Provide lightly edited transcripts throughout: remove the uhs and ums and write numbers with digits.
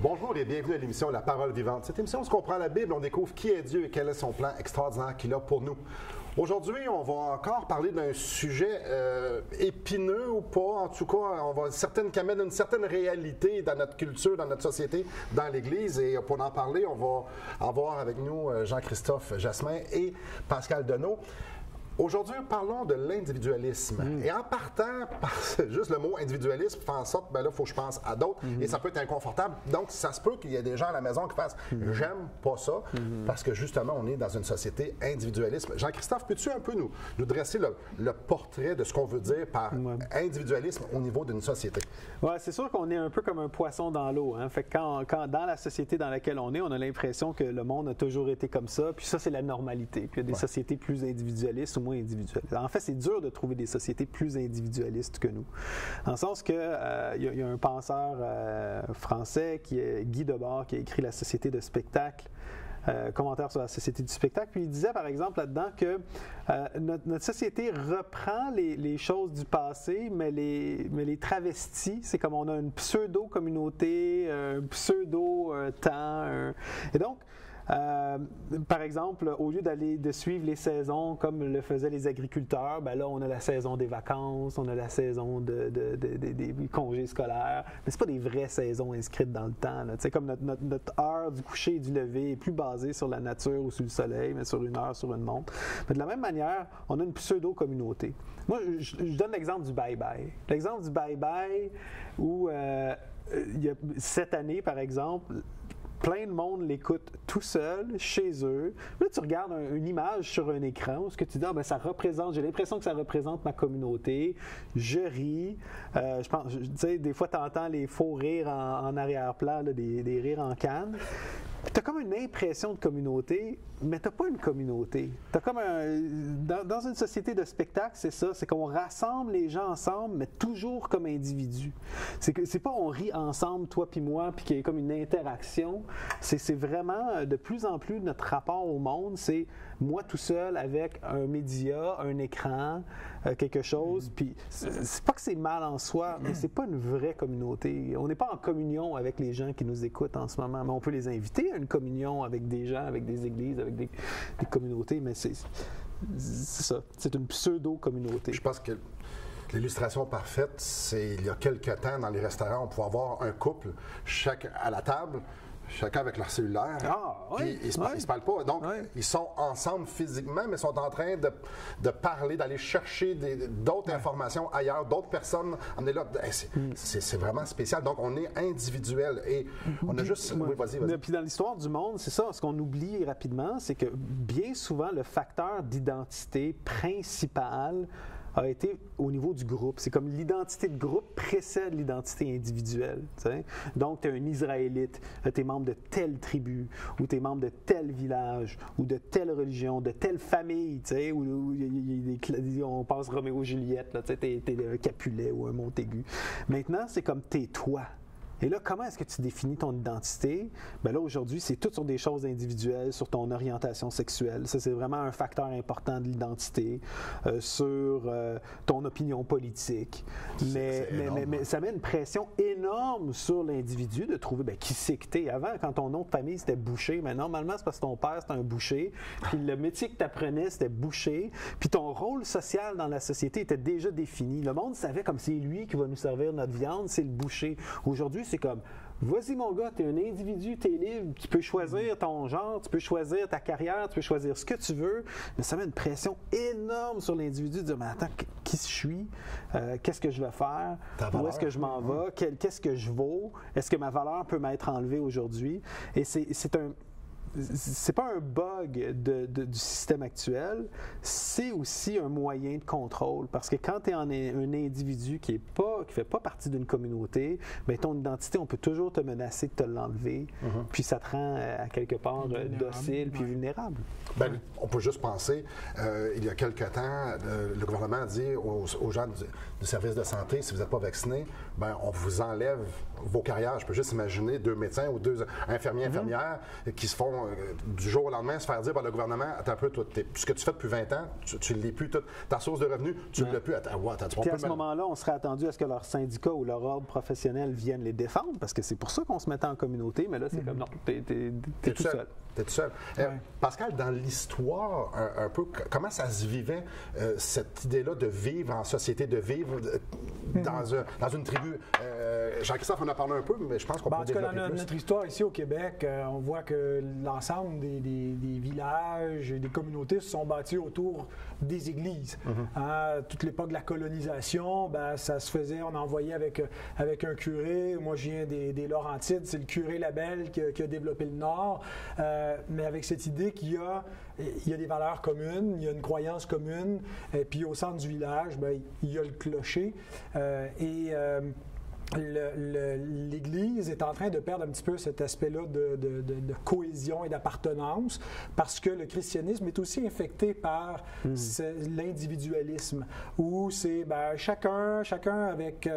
Bonjour et bienvenue à l'émission La Parole Vivante. Cette émission, on se comprend la Bible, on découvre qui est Dieu et quel est son plan extraordinaire qu'il a pour nous. Aujourd'hui, on va encore parler d'un sujet épineux ou pas. En tout cas, on va qui amène une certaine réalité dans notre culture, dans notre société, dans l'Église. Et pour en parler, on va avoir avec nous Jean-Christophe Jasmin et Pascal Deneau. Aujourd'hui, parlons de l'individualisme. Et en partant, juste le mot individualisme fait en sorte, ben là, il faut que je pense à d'autres. Et ça peut être inconfortable. Donc, ça se peut qu'il y ait des gens à la maison qui fassent j'aime pas ça, parce que justement, on est dans une société individualisme. Jean-Christophe, peux-tu un peu nous dresser le portrait de ce qu'on veut dire par individualisme au niveau d'une société? Oui, c'est sûr qu'on est un peu comme un poisson dans l'eau. Hein? Fait que quand dans la société dans laquelle on est, on a l'impression que le monde a toujours été comme ça. Puis ça, c'est la normalité. Puis il y a des sociétés plus individualistes ou moins individualistes. En fait, c'est dur de trouver des sociétés plus individualistes que nous. Dans le sens que il y a un penseur français qui est Guy Debord qui a écrit La société de spectacle. Commentaire sur la société du spectacle. Puis il disait, par exemple, là-dedans que notre société reprend les choses du passé, mais les travestit. C'est comme on a une pseudo-communauté, un pseudo-temps. Et donc, par exemple, au lieu de suivre les saisons comme le faisaient les agriculteurs, ben là, on a la saison des vacances, on a la saison des congés scolaires, mais c'est pas des vraies saisons inscrites dans le temps. Tu sais, comme notre heure du coucher et du lever est plus basée sur la nature ou sur le soleil, mais sur une heure, sur une montre. Mais de la même manière, on a une pseudo-communauté. Moi, je donne l'exemple du bye-bye. L'exemple du bye-bye où cette année, par exemple, plein de monde l'écoute tout seul, chez eux. Là, tu regardes une image sur un écran où ce que tu dis, ça représente, j'ai l'impression que ça représente ma communauté. Je ris. Je pense, tu sais, des fois, tu entends les faux rires en arrière-plan, là, des rires en canne. Tu as comme une impression de communauté, mais tu n'as pas une communauté. T'as comme dans une société de spectacle, c'est ça, c'est qu'on rassemble les gens ensemble, mais toujours comme individus. C'est pas on rit ensemble, toi puis moi, puis qu'il y ait comme une interaction. C'est vraiment, de plus en plus, notre rapport au monde, c'est moi tout seul avec un média, un écran, quelque chose. Puis c'est pas que c'est mal en soi, mais c'est pas une vraie communauté. On n'est pas en communion avec les gens qui nous écoutent en ce moment, mais on peut les inviter à une communion avec des gens, avec des églises, avec des communautés, mais c'est ça. C'est une pseudo-communauté. Je pense que l'illustration parfaite, c'est il y a quelques temps dans les restaurants, on pouvait avoir un couple, à la table, chacun avec leur cellulaire. Oui, ils se parlent pas. Donc, ils sont ensemble physiquement, mais sont en train de parler, d'aller chercher d'autres informations ailleurs, d'autres personnes. On est là. C'est vraiment spécial. Donc, on est individuel. Et on a juste. Oui, vas-y. Puis dans l'histoire du monde, c'est ça. Ce qu'on oublie rapidement, c'est que bien souvent, le facteur d'identité principal a été au niveau du groupe. C'est comme l'identité de groupe précède l'identité individuelle. T'sais? Donc, tu es un Israélite, tu es membre de telle tribu, ou tu es membre de tel village, ou de telle religion, de telle famille, où on passe Roméo-Juliette, tu es un Capulet ou un Montaigu. Maintenant, c'est comme t'es toi. Et là, comment est-ce que tu définis ton identité? Bien là, aujourd'hui, c'est tout sur des choses individuelles, sur ton orientation sexuelle. Ça, c'est vraiment un facteur important de l'identité, sur ton opinion politique. Mais ça met une pression énorme sur l'individu de trouver qui c'est que t'es. Avant, quand ton nom de famille, c'était boucher, mais normalement, c'est parce que ton père, c'était un boucher, puis le métier que tu apprenais, c'était boucher, puis ton rôle social dans la société était déjà défini. Le monde savait comme c'est lui qui va nous servir notre viande, c'est le boucher. Aujourd'hui, c'est comme, vas-y mon gars, t'es un individu, t'es libre, tu peux choisir ton genre, tu peux choisir ta carrière, tu peux choisir ce que tu veux, mais ça met une pression énorme sur l'individu de dire, mais attends, qui je suis, qu'est-ce que je vais faire, où est-ce que je m'en vais, qu'est-ce que je vaux, est-ce que ma valeur peut m'être enlevée aujourd'hui, et c'est pas un bug du système actuel, c'est aussi un moyen de contrôle. Parce que quand tu es un individu qui fait pas partie d'une communauté, bien, ton identité, on peut toujours te menacer de te l'enlever. Puis ça te rend à quelque part docile puis vulnérable. Bien, on peut juste penser, il y a quelque temps, le gouvernement a dit aux gens du service de santé, si vous n'êtes pas vacciné, bien, on vous enlève vos carrières. Je peux juste imaginer 2 médecins ou 2 infirmiers, infirmières qui se font du jour au lendemain se faire dire par le gouvernement, attends un peu, toi, ce que tu fais depuis 20 ans, tu ne l'es plus, ta source de revenus, tu ne l'as plus. Attends, puis à ce moment-là, on serait attendu à ce que leur syndicat ou leur ordre professionnel viennent les défendre, parce que c'est pour ça qu'on se mettait en communauté, mais là, c'est comme non, t'es tout seul. T'es tout seul. Pascal, dans l'histoire, un peu, comment ça se vivait, cette idée-là de vivre en société, de vivre dans une tribu? Jean-Christophe en a parlé un peu, mais je pense qu'on peut développer plus. Dans notre histoire ici au Québec, on voit que l'ensemble des villages et des communautés se sont bâtis autour des églises. Toute l'époque de la colonisation, ça se faisait, on envoyait avec un curé. Moi, je viens des Laurentides, c'est le curé Labelle qui a développé le Nord. Mais avec cette idée qu'il y a des valeurs communes, il y a une croyance commune, et puis au centre du village, il y a le clocher. L'Église est en train de perdre un petit peu cet aspect-là de cohésion et d'appartenance parce que le christianisme est aussi infecté par l'individualisme où c'est chacun avec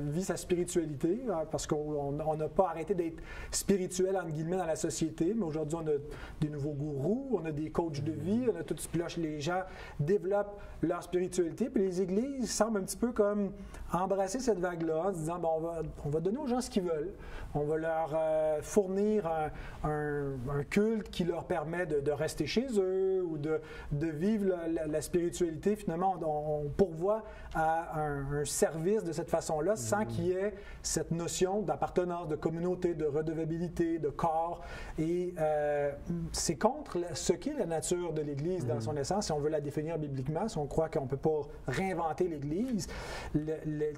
vit sa spiritualité parce qu'on n'a pas arrêté d'être spirituel entre guillemets dans la société, mais aujourd'hui on a des nouveaux gourous, on a des coachs de vie, on a tout les gens développent leur spiritualité, puis les églises semblent un petit peu comme embrasser cette vague-là en se disant on va donner aux gens ce qu'ils veulent. On va leur fournir un culte qui leur permet de rester chez eux ou de vivre la spiritualité. Finalement, on pourvoit à un service de cette façon-là sans qu'il y ait cette notion d'appartenance, de communauté, de redevabilité, de corps. Et c'est contre ce qu'est la nature de l'Église dans son essence, si on veut la définir bibliquement, si on croit qu'on ne peut pas réinventer l'Église.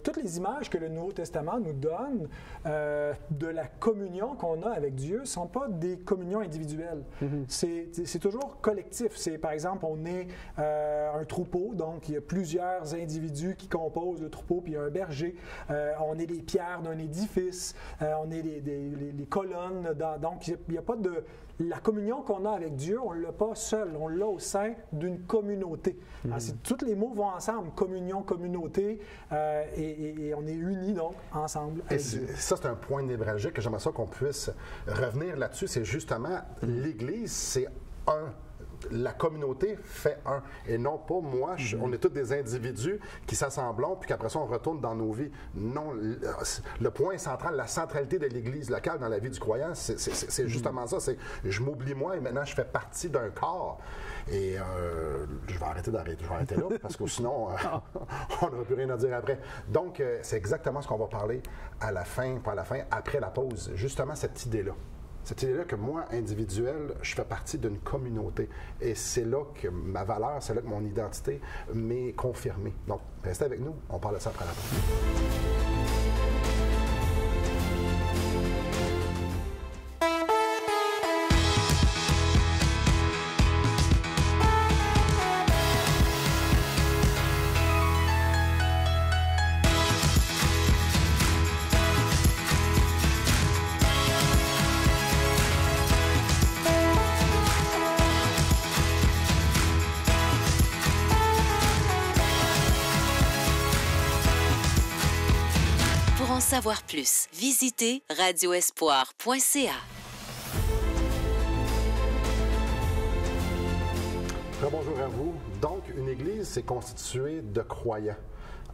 Toutes les images que le Nouveau Testament nous donne de la communion qu'on a avec Dieu ne sont pas des communions individuelles. C'est toujours collectif. C'est, par exemple, on est un troupeau, donc il y a plusieurs individus qui composent le troupeau, puis il y a un berger. On est les pierres d'un édifice, on est les colonnes. Donc, il n'y a pas de... La communion qu'on a avec Dieu, on ne l'a pas seul, on l'a au sein d'une communauté. Tous les mots vont ensemble, communion, communauté, et on est unis donc ensemble. Et ça, c'est un point névralgique que j'aimerais ça qu'on puisse revenir là-dessus. C'est justement, l'Église, c'est la communauté fait un. Et non pas moi, on est tous des individus qui s'assemblent, puis qu'après ça, on retourne dans nos vies. Non, le point central, la centralité de l'Église locale dans la vie du croyant, c'est justement ça. C'est je m'oublie moi et maintenant je fais partie d'un corps. Et je vais arrêter là, parce que sinon, on n'aura plus rien à dire après. Donc, c'est exactement ce qu'on va parler à la fin, pas à la fin, après la pause. Justement, cette idée-là. Cette idée-là que moi, individuel, je fais partie d'une communauté. Et c'est là que ma valeur, c'est là que mon identité m'est confirmée. Donc, restez avec nous, on parle de ça après la pause. Pour en savoir plus, visitez radioespoir.ca. Bonjour à vous. Donc, une Église, c'est constitué de croyants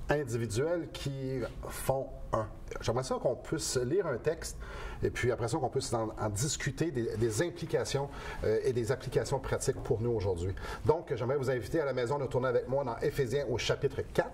individuels qui font un. J'aimerais ça qu'on puisse lire un texte et puis après ça, qu'on puisse en discuter des implications et des applications pratiques pour nous aujourd'hui. Donc, j'aimerais vous inviter à la maison de tourner avec moi dans Éphésiens au chapitre 4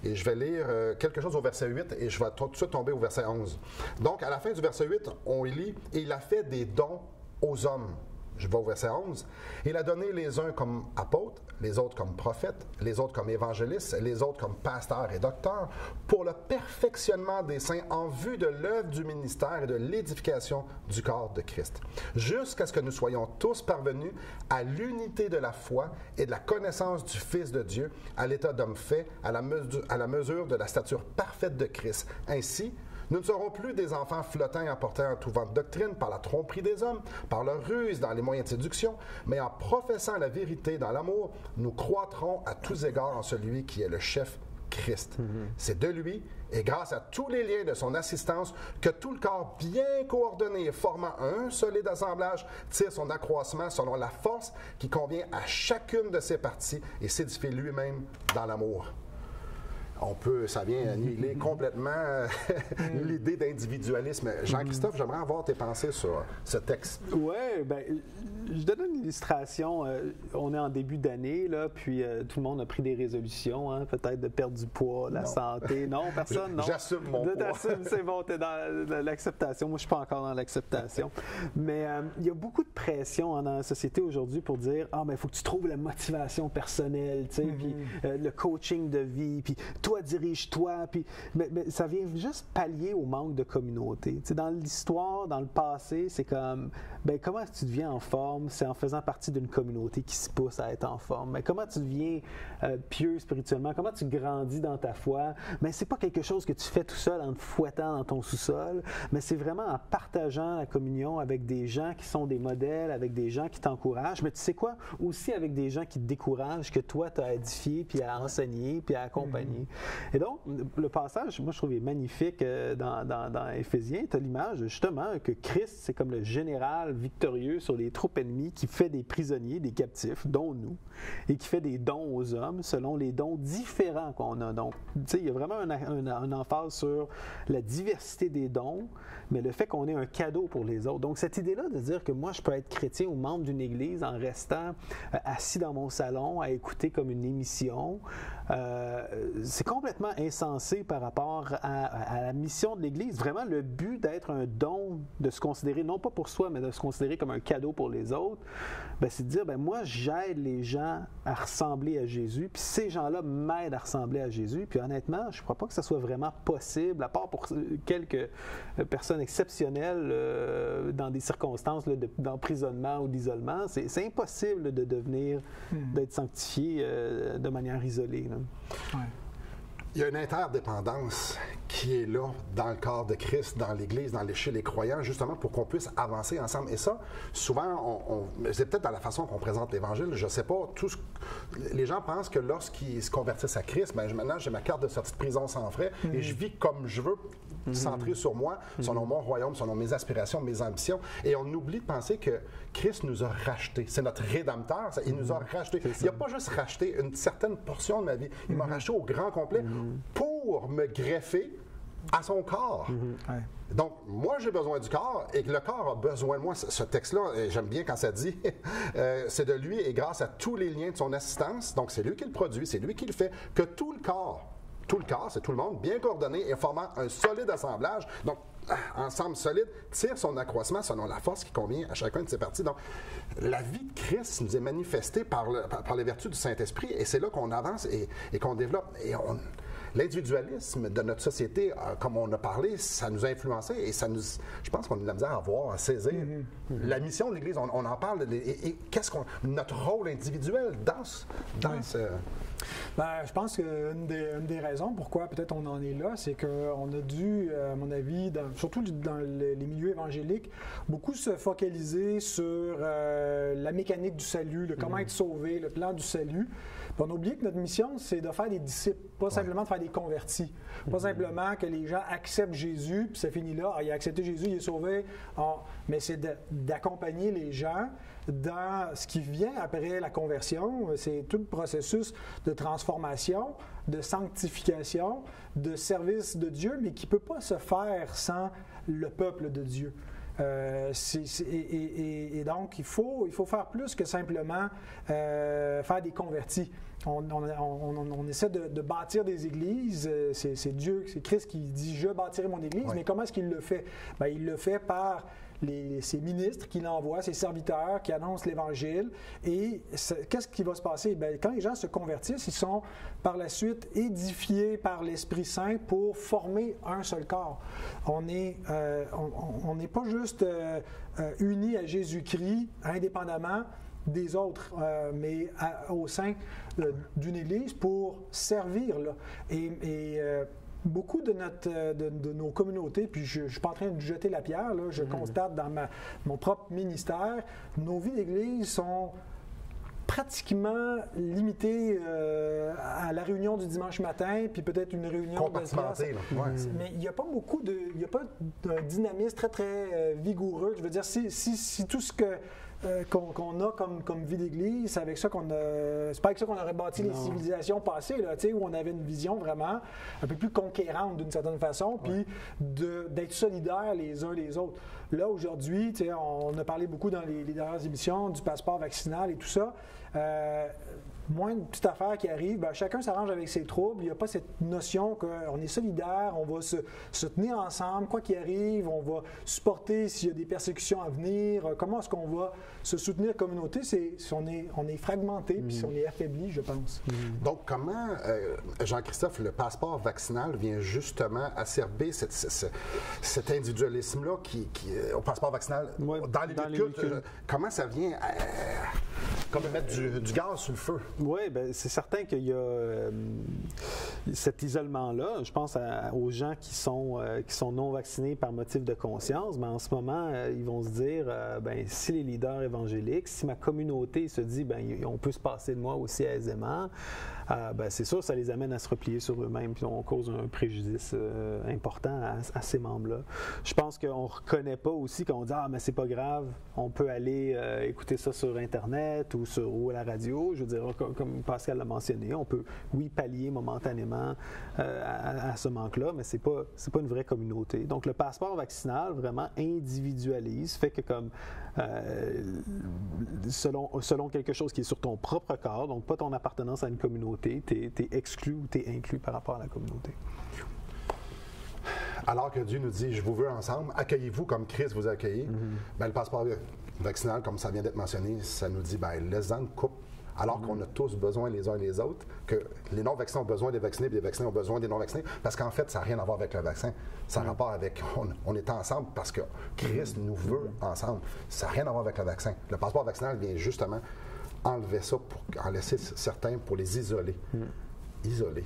et je vais lire quelque chose au verset 8 et je vais tout de suite tomber au verset 11. Donc, à la fin du verset 8, on lit « Et il a fait des dons aux hommes ». Je vais au verset 11. « Il a donné les uns comme apôtres, les autres comme prophètes, les autres comme évangélistes, les autres comme pasteurs et docteurs, pour le perfectionnement des saints en vue de l'œuvre du ministère et de l'édification du corps de Christ, jusqu'à ce que nous soyons tous parvenus à l'unité de la foi et de la connaissance du Fils de Dieu, à l'état d'homme fait, à la mesure de la stature parfaite de Christ. Ainsi, nous ne serons plus des enfants flottants emportés en tout vent de doctrine par la tromperie des hommes, par leur ruse dans les moyens de séduction, mais en professant la vérité dans l'amour, nous croîtrons à tous égards en celui qui est le chef, Christ. C'est de lui et grâce à tous les liens de son assistance que tout le corps bien coordonné et formant un solide assemblage tire son accroissement selon la force qui convient à chacune de ses parties et s'édifie lui-même dans l'amour. Ça vient annihiler complètement l'idée d'individualisme. Jean-Christophe, j'aimerais avoir tes pensées sur ce texte. Oui, bien, je donne une illustration. On est en début d'année, là, puis tout le monde a pris des résolutions, hein, peut-être de perdre du poids, la santé. Non, personne, non. J'assume mon poids. C'est bon, tu es dans l'acceptation. Moi, je ne suis pas encore dans l'acceptation. Mais il y a beaucoup de pression dans la société aujourd'hui pour dire « Ah, mais il faut que tu trouves la motivation personnelle, tu sais, puis le coaching de vie, puis toi, dirige-toi. » Puis, mais ça vient juste pallier au manque de communauté. Tu sais, dans l'histoire, dans le passé, c'est comme, ben comment est-ce que tu deviens en forme? C'est en faisant partie d'une communauté qui se pousse à être en forme. Mais comment tu deviens pieux spirituellement? Comment tu grandis dans ta foi? Mais c'est pas quelque chose que tu fais tout seul en te fouettant dans ton sous-sol, mais c'est vraiment en partageant la communion avec des gens qui sont des modèles, avec des gens qui t'encouragent. Mais tu sais quoi? Aussi avec des gens qui te découragent, que toi, tu as édifié, puis à enseigner, puis à accompagner. Et donc, le passage, moi, je trouve, est magnifique dans Éphésiens. Tu as l'image, justement, que Christ, c'est comme le général victorieux sur les troupes ennemies qui fait des prisonniers, des captifs, dont nous, et qui fait des dons aux hommes selon les dons différents qu'on a. Donc, tu sais, il y a vraiment un emphase sur la diversité des dons, mais le fait qu'on ait un cadeau pour les autres. Donc, cette idée-là de dire que moi, je peux être chrétien ou membre d'une église en restant assis dans mon salon à écouter comme une émission, c'est complètement insensé par rapport à la mission de l'Église. Vraiment, le but d'être un don, de se considérer, non pas pour soi, mais de se considérer comme un cadeau pour les autres, bien, c'est de dire, bien, moi, j'aide les gens à ressembler à Jésus, puis ces gens-là m'aident à ressembler à Jésus, puis honnêtement, je ne crois pas que ça soit vraiment possible, à part pour quelques personnes exceptionnelles dans des circonstances d'emprisonnement ou d'isolement. C'est impossible de devenir, d'être sanctifié de manière isolée. Là. Ouais. Il y a une interdépendance qui est là dans le corps de Christ, dans l'Église, chez les croyants, justement pour qu'on puisse avancer ensemble. Et ça, souvent, c'est peut-être dans la façon qu'on présente l'Évangile, je ne sais pas, les gens pensent que lorsqu'ils se convertissent à Christ, ben, maintenant j'ai ma carte de sortie de prison sans frais et je vis comme je veux, centré sur moi, selon mon royaume, selon mes aspirations, mes ambitions. Et on oublie de penser que Christ nous a rachetés. C'est notre Rédempteur, il nous a rachetés. Il n'a pas juste racheté une certaine portion de ma vie, il m'a racheté au grand complet pour me greffer à son corps. Ouais. Donc, moi, j'ai besoin du corps et le corps a besoin de moi. Ce texte-là, j'aime bien quand ça dit, c'est de lui et grâce à tous les liens de son assistance, donc c'est lui qui le produit, c'est lui qui le fait, que tout le corps, c'est tout le monde, bien coordonné et formant un solide assemblage, donc ensemble solide, tire son accroissement selon la force qui convient à chacun de ses parties. Donc, la vie de Christ nous est manifestée par les vertus du Saint-Esprit et c'est là qu'on avance et qu'on développe. Et l'individualisme de notre société, comme on a parlé, ça nous a influencé et je pense qu'on a de la misère à voir, à saisir. La mission de l'Église, on en parle, et notre rôle individuel dans ce... Ben, je pense qu'une des raisons pourquoi peut-être on en est là, c'est qu'on a dû, à mon avis, surtout dans les milieux évangéliques, beaucoup se focaliser sur la mécanique du salut, comment être sauvé, le plan du salut. Puis on a oublié que notre mission, c'est de faire des disciples, pas simplement de faire des convertis. Pas simplement que les gens acceptent Jésus, puis ça finit là. Il a accepté Jésus, il est sauvé. Mais c'est d'accompagner les gens dans ce qui vient après la conversion. C'est tout le processus de transformation, de sanctification, de service de Dieu, mais qui ne peut pas se faire sans le peuple de Dieu. Et donc, il faut faire plus que simplement faire des convertis. On essaie de bâtir des églises. C'est Dieu, c'est Christ qui dit « Je bâtirai mon église », mais comment est-ce qu'il le fait? Bien, il le fait par ses ministres qu'il envoie, ses serviteurs qui annoncent l'Évangile. Et qu'est-ce qui va se passer? Bien, quand les gens se convertissent, ils sont par la suite édifiés par l'Esprit Saint pour former un seul corps. On n'est pas juste unis à Jésus-Christ indépendamment des autres, mais au sein d'une Église pour servir. Là. Beaucoup de nos communautés, puis je ne suis pas en train de jeter la pierre, là, je constate dans mon propre ministère, nos vies d'Église sont pratiquement limité à la réunion du dimanche matin, puis peut-être une réunion de classe. Mais il n'y a pas il n'y a pas d'un dynamisme très, très vigoureux. Je veux dire, si tout ce qu'on a comme vie d'Église, c'est avec ça qu'on a. C'est pas avec ça qu'on aurait bâti les civilisations passées, là, où on avait une vision vraiment un peu plus conquérante d'une certaine façon, puis d'être solidaires les uns les autres. Là, aujourd'hui, on a parlé beaucoup dans les dernières émissions du passeport vaccinal et tout ça. Moins une petite affaire qui arrive, bien, chacun s'arrange avec ses troubles. Il n'y a pas cette notion qu'on est solidaire, on va se tenir ensemble, quoi qu'il arrive, on va supporter s'il y a des persécutions à venir. Comment est-ce qu'on va se soutenir communauté? On est fragmenté, puis on est affaibli, je pense. Donc, comment, Jean-Christophe, le passeport vaccinal vient justement acerber cet individualisme-là au passeport vaccinal dans les lieux de culte? Comment ça vient comme mettre du gaz sur le feu? Oui, bien, c'est certain qu'il y a cet isolement-là. Je pense aux gens qui sont non vaccinés par motif de conscience. Mais en ce moment, ils vont se dire, si les leaders évangéliques, si ma communauté se dit, on peut se passer de moi aussi aisément, c'est sûr, ça les amène à se replier sur eux-mêmes, puis on cause un préjudice important à ces membres-là. Je pense qu'on ne reconnaît pas aussi qu'on dit, mais c'est pas grave, on peut aller écouter ça sur Internet ou à la radio. Je veux dire, comme Pascal l'a mentionné, on peut, pallier momentanément à ce manque-là, mais c'est pas une vraie communauté. Donc, le passeport vaccinal vraiment individualise, fait que comme selon quelque chose qui est sur ton propre corps, donc pas ton appartenance à une communauté, tu es exclu ou tu es inclus par rapport à la communauté. Alors que Dieu nous dit, je vous veux ensemble, accueillez-vous comme Christ vous a accueilli, le passeport vaccinal, comme ça vient d'être mentionné, ça nous dit, laisse-en une coupe. Alors qu'on a tous besoin les uns les autres, que les non-vaccinés ont besoin des vaccinés, puis les vaccinés ont besoin des non-vaccinés, parce qu'en fait, ça n'a rien à voir avec le vaccin. Ça a rapport avec, on est ensemble parce que Christ nous veut ensemble. Ça n'a rien à voir avec le vaccin. Le passeport vaccinal vient justement enlever ça pour en laisser certains pour les isoler. Isolés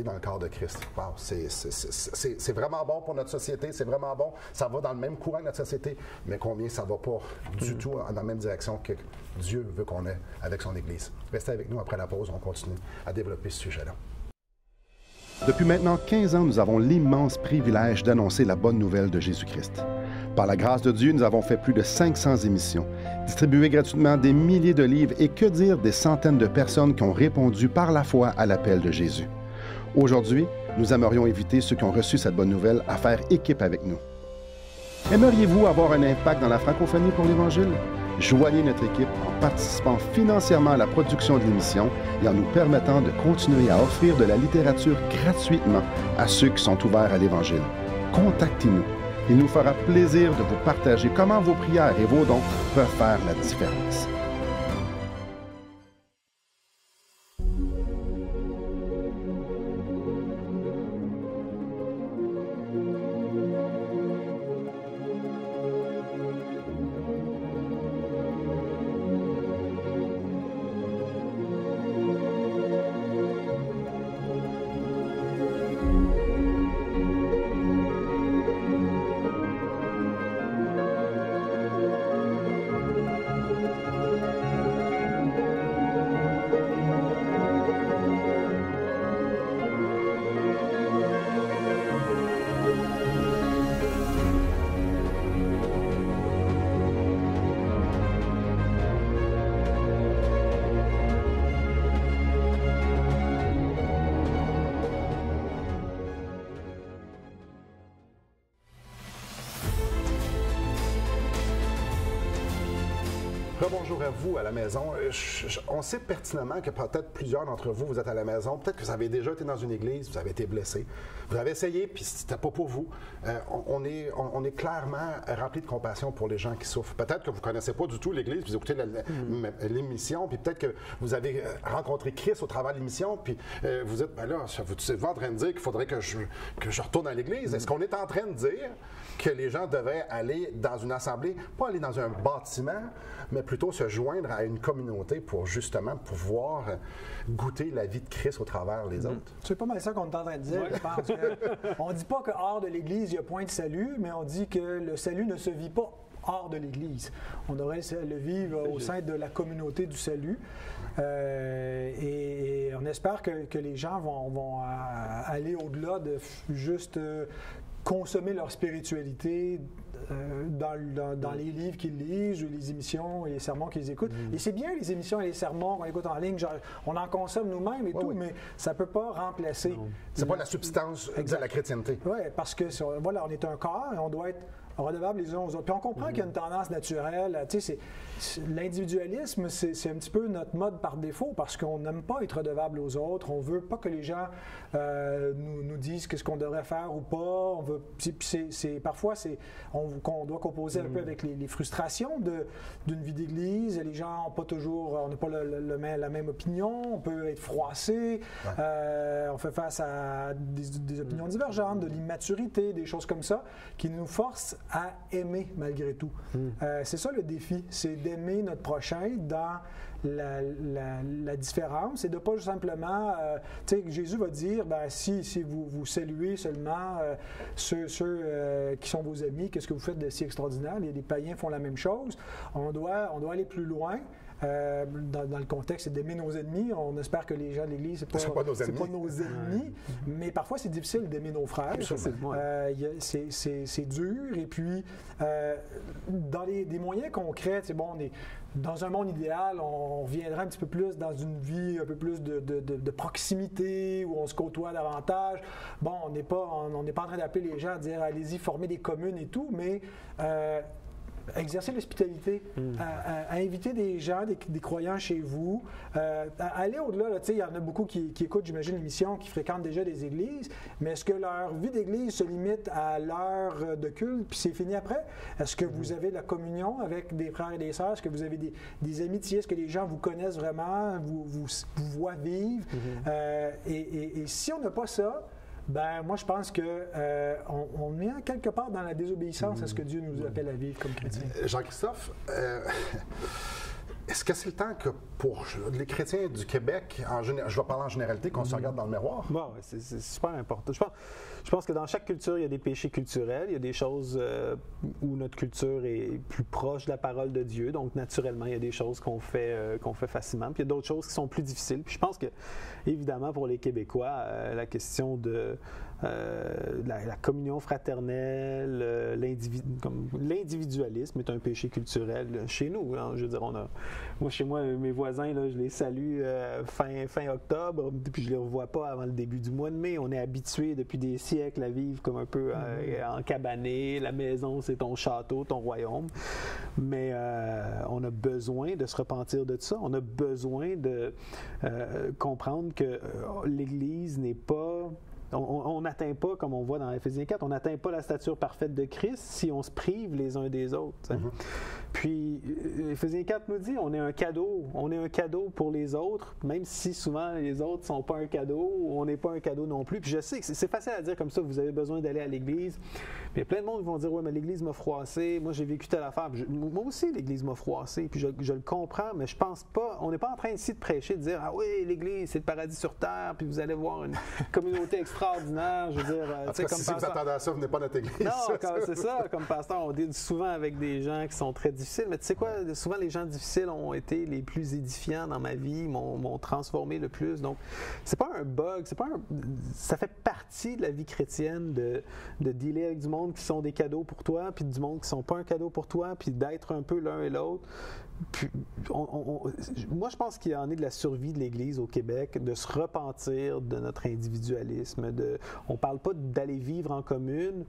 dans le corps de Christ. Wow, c'est vraiment bon pour notre société, c'est vraiment bon. Ça va dans le même courant que notre société, mais combien ça ne va pas du tout dans la même direction que Dieu veut qu'on ait avec son Église. Restez avec nous après la pause, on continue à développer ce sujet-là. Depuis maintenant 15 ans, nous avons l'immense privilège d'annoncer la bonne nouvelle de Jésus-Christ. Par la grâce de Dieu, nous avons fait plus de 500 émissions, distribué gratuitement des milliers de livres et que dire des centaines de personnes qui ont répondu par la foi à l'appel de Jésus. Aujourd'hui, nous aimerions inviter ceux qui ont reçu cette bonne nouvelle à faire équipe avec nous. Aimeriez-vous avoir un impact dans la francophonie pour l'Évangile? Joignez notre équipe en participant financièrement à la production de l'émission et en nous permettant de continuer à offrir de la littérature gratuitement à ceux qui sont ouverts à l'Évangile. Contactez-nous. Il nous fera plaisir de vous partager comment vos prières et vos dons peuvent faire la différence. Bonjour à vous à la maison. On sait pertinemment que peut-être plusieurs d'entre vous, vous êtes à la maison. Peut-être que vous avez déjà été dans une église, vous avez été blessé. Vous avez essayé, puis c'était pas pour vous. On est clairement rempli de compassion pour les gens qui souffrent. Peut-être que vous ne connaissez pas du tout l'église, vous écoutez l'émission, puis peut-être que vous avez rencontré Christ au travers de l'émission, puis vous êtes, vous en train de dire qu'il faudrait que je retourne à l'église. Est-ce qu'on est en train de dire que les gens devaient aller dans une assemblée, pas aller dans un bâtiment, mais plutôt se joindre à une communauté pour justement pouvoir goûter la vie de Christ au travers des autres? C'est pas mal ça qu'on est en train de dire, je pense. On ne dit pas que hors de l'Église, il n'y a point de salut, mais on dit que le salut ne se vit pas hors de l'Église. On devrait le vivre au sein de la communauté du salut. Et on espère que les gens vont aller au-delà de juste consommer leur spiritualité dans les livres qu'ils lisent ou les émissions et les sermons qu'ils écoutent. Et c'est bien les émissions et les sermons qu'on écoute en ligne, on en consomme nous-mêmes et tout, mais ça ne peut pas remplacer. C'est pas la substance de la chrétienté. Oui, parce que voilà, on est un corps et on doit être redevables les uns aux autres. Puis on comprend qu'il y a une tendance naturelle. Tu sais, l'individualisme, c'est un petit peu notre mode par défaut parce qu'on n'aime pas être redevable aux autres. On veut pas que les gens nous disent ce qu'on devrait faire ou pas. On veut, parfois, qu'on doit composer un peu avec les frustrations d'une vie d'église. Les gens n'ont pas toujours, on n'a pas la même opinion. On peut être froissé. On fait face à des opinions divergentes, de l'immaturité, des choses comme ça qui nous forcent à aimer malgré tout. C'est ça le défi, c'est d'aimer notre prochain dans la différence et de pas simplement, tu sais, Jésus va dire, si vous saluez seulement ceux qui sont vos amis, qu'est-ce que vous faites de si extraordinaire? Les païens font la même chose. On doit aller plus loin. Dans le contexte, c'est d'aimer nos ennemis. On espère que les gens de l'Église, c'est pas nos ennemis, mais parfois c'est difficile d'aimer nos frères. C'est dur. Et puis, dans des moyens concrets, c'est bon, on est dans un monde idéal, on reviendrait un petit peu plus dans une vie un peu plus de proximité, où on se côtoie davantage. Bon, on n'est pas en train d'appeler les gens à dire allez-y, formez des communes et tout, mais exercer l'hospitalité, à inviter des gens, des croyants chez vous, à aller au-delà. Il y en a beaucoup qui écoutent, j'imagine, l'émission, qui fréquentent déjà des églises, mais est-ce que leur vie d'église se limite à l'heure de culte, puis c'est fini après? Est-ce que vous avez de la communion avec des frères et des sœurs? Est-ce que vous avez des amitiés? Est-ce que les gens vous connaissent vraiment, vous voient vivre? Et si on n'a pas ça, moi, je pense qu'on est quelque part dans la désobéissance à ce que Dieu nous appelle à vivre comme chrétiens. Jean-Christophe, est-ce que c'est le temps que pour les chrétiens du Québec, je vais parler en généralité, qu'on se regarde dans le miroir? Bon, c'est super important. Je pense que dans chaque culture, il y a des péchés culturels. Il y a des choses où notre culture est plus proche de la parole de Dieu. Donc, naturellement, il y a des choses qu'on fait facilement. Puis, il y a d'autres choses qui sont plus difficiles. Puis, je pense que, évidemment, pour les Québécois, la question de la communion fraternelle, l'individualisme est un péché culturel chez nous. Hein. Je veux dire, moi, chez moi, mes voisins, là, je les salue fin octobre, puis je les revois pas avant le début du mois de mai. On est habitués depuis des siècles à vivre comme un peu encabané. La maison, c'est ton château, ton royaume. Mais on a besoin de se repentir de ça. On a besoin de comprendre que l'Église n'est pas... On n'atteint pas, comme on voit dans Éphésiens 4, on n'atteint pas la stature parfaite de Christ si on se prive les uns des autres. Puis, Éphésiens 4 nous dit, on est un cadeau pour les autres, même si souvent les autres ne sont pas un cadeau, ou on n'est pas un cadeau non plus. Puis je sais que c'est facile à dire comme ça, vous avez besoin d'aller à l'Église, mais plein de monde vont dire, ouais, mais l'Église m'a froissé, moi j'ai vécu telle affaire. Moi aussi, l'Église m'a froissé, puis je le comprends, mais je pense pas, on n'est pas en train ici de prêcher, de dire, ah oui, l'Église, c'est le paradis sur terre, puis vous allez voir une communauté extraordinaire, je veux dire. Si vous attendez à ça, venez pas à notre Église. Non, c'est ça, comme pasteur, on dit souvent avec des gens qui sont très difficiles, mais tu sais quoi, souvent les gens difficiles ont été les plus édifiants dans ma vie, m'ont transformé le plus, donc c'est pas un bug, ça fait partie de la vie chrétienne de dealer avec du monde qui sont des cadeaux pour toi, puis du monde qui sont pas un cadeau pour toi, puis d'être un peu l'un et l'autre. Puis, moi, je pense qu'il en est de la survie de l'Église au Québec, de se repentir de notre individualisme. On ne parle pas d'aller vivre en commune,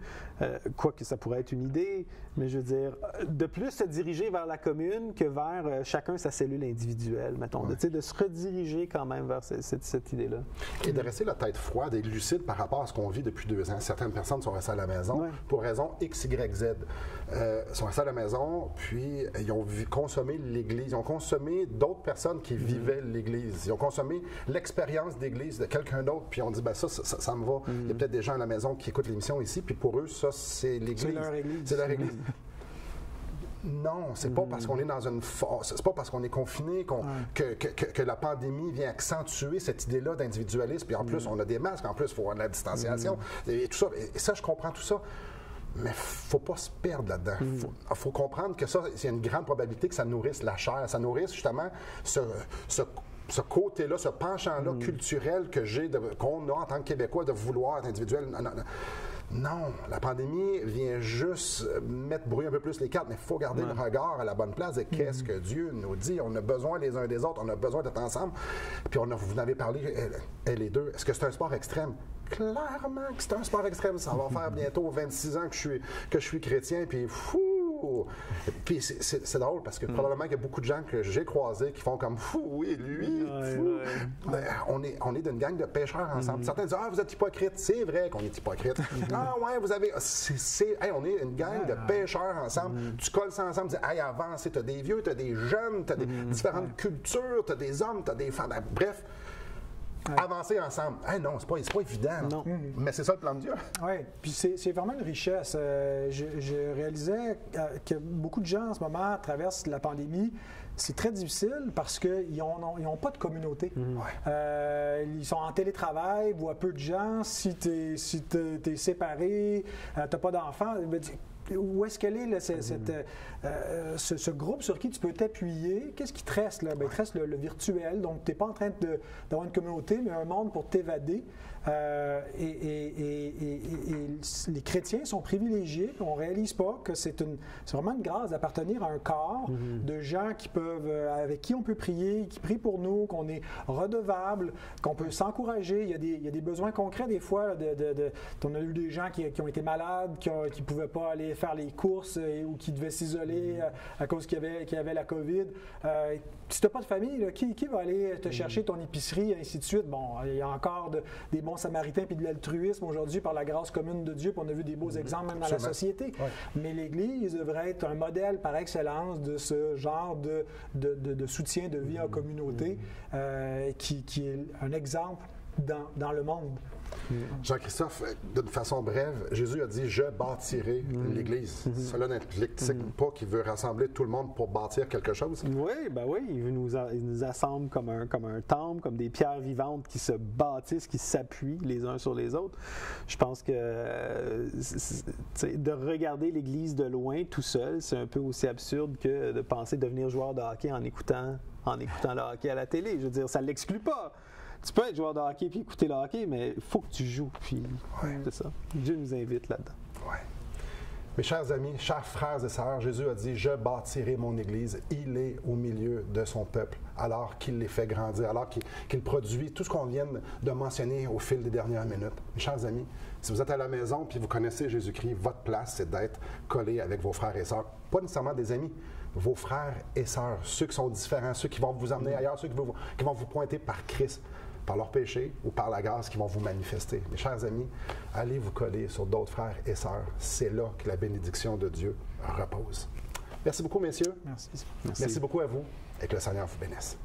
quoique ça pourrait être une idée, mais je veux dire, de plus se diriger vers la commune que vers chacun sa cellule individuelle, mettons. Ouais. De se rediriger quand même vers cette idée-là. Et de rester la tête froide et lucide par rapport à ce qu'on vit depuis 2 ans. Certaines personnes sont restées à la maison pour raison X, Y, Z. Sont restées à la maison, puis ils ont consommé l'Église. Ils ont consommé d'autres personnes qui vivaient l'Église. Ils ont consommé l'expérience d'Église de quelqu'un d'autre, puis on dit, ça me va. Il y a peut-être des gens à la maison qui écoutent l'émission ici, puis pour eux, ça, c'est l'Église. C'est leur Église. C'est leur Église. Non, c'est pas parce qu'on est dans une c'est pas parce qu'on est confiné que la pandémie vient accentuer cette idée-là d'individualisme. Puis en plus, on a des masques, en plus, il faut avoir de la distanciation et tout ça. Et ça, je comprends tout ça. Mais il ne faut pas se perdre là-dedans. Il faut comprendre que ça, il y a une grande probabilité que ça nourrisse la chair. Ça nourrisse justement ce côté-là, ce penchant-là culturel qu'on a en tant que Québécois de vouloir être individuel. Non, la pandémie vient juste brouiller un peu plus les cartes, mais il faut garder le regard à la bonne place de qu'est-ce que Dieu nous dit. On a besoin les uns des autres, on a besoin d'être ensemble. Puis vous en avez parlé, les deux. Est-ce que c'est un sport extrême? Clairement que c'est un sport extrême. Ça va faire bientôt 26 ans que je suis chrétien, puis fou! Puis c'est drôle parce que probablement qu'il y a beaucoup de gens que j'ai croisés qui font comme fou, oui, lui, fou. Mais on est d'une gang de pêcheurs ensemble. Certains disent vous êtes hypocrite. C'est vrai qu'on est hypocrite. Ah ouais, vous avez. On est une gang de pêcheurs ensemble. Tu colles ça ensemble, tu dis avancez, t'as des vieux, t'as des jeunes, t'as des différentes cultures, t'as des hommes, t'as des femmes. Bref. Avancer ensemble. Non, c'est pas évident. Non. Mais c'est ça le plan de Dieu. Oui, puis c'est vraiment une richesse. Je réalisais que beaucoup de gens en ce moment traversent la pandémie. C'est très difficile parce qu'ils n'ont pas de communauté. Ils sont en télétravail, voient peu de gens. Si tu es séparé, tu n'as pas d'enfants, où est-ce qu'elle est, ce groupe sur qui tu peux t'appuyer? Qu'est-ce qui te reste? Là? Ben, il te reste le virtuel, donc tu n'es pas en train d'avoir une communauté, mais un monde pour t'évader. Et les chrétiens sont privilégiés, on ne réalise pas que c'est vraiment une grâce d'appartenir à un corps de gens avec qui on peut prier, qui prient pour nous, qu'on est redevable, qu'on peut s'encourager. Il y a des besoins concrets des fois. On a eu des gens qui ont été malades, qui ne pouvaient pas aller faire les courses ou qui devaient s'isoler à cause qu'il y avait la COVID. Si tu n'as pas de famille, là, qui va aller te chercher ton épicerie, et ainsi de suite? Bon, il y a encore des bons samaritains puis de l'altruisme aujourd'hui par la grâce commune de Dieu, puis on a vu des beaux exemples même dans la société. Mais l'Église devrait être un modèle par excellence de ce genre de soutien de vie en communauté qui est un exemple dans le monde. Jean-Christophe, d'une façon brève, Jésus a dit « Je bâtirai l'Église ». Cela n'implique pas qu'il veut rassembler tout le monde pour bâtir quelque chose? Oui, il nous assemble comme un temple, comme des pierres vivantes qui se bâtissent, qui s'appuient les uns sur les autres. Je pense que de regarder l'Église de loin tout seul, c'est un peu aussi absurde que de penser devenir joueur de hockey en écoutant le hockey à la télé. Je veux dire, ça ne l'exclut pas. Tu peux être joueur de hockey puis écouter le hockey, mais il faut que tu joues. Puis c'est ça. Dieu nous invite là-dedans. Ouais. Mes chers amis, chers frères et sœurs, Jésus a dit « Je bâtirai mon Église ». Il est au milieu de son peuple, alors qu'il les fait grandir, alors qu'il produit tout ce qu'on vient de mentionner au fil des dernières minutes. Mes chers amis, si vous êtes à la maison puis vous connaissez Jésus-Christ, votre place, c'est d'être collé avec vos frères et sœurs. Pas nécessairement des amis, vos frères et sœurs, ceux qui sont différents, ceux qui vont vous emmener ailleurs, ceux qui vont vous pointer par Christ, par leur péché ou par la grâce qui vont vous manifester. Mes chers amis, allez vous coller sur d'autres frères et sœurs. C'est là que la bénédiction de Dieu repose. Merci beaucoup, messieurs. Merci. Merci beaucoup à vous et que le Seigneur vous bénisse.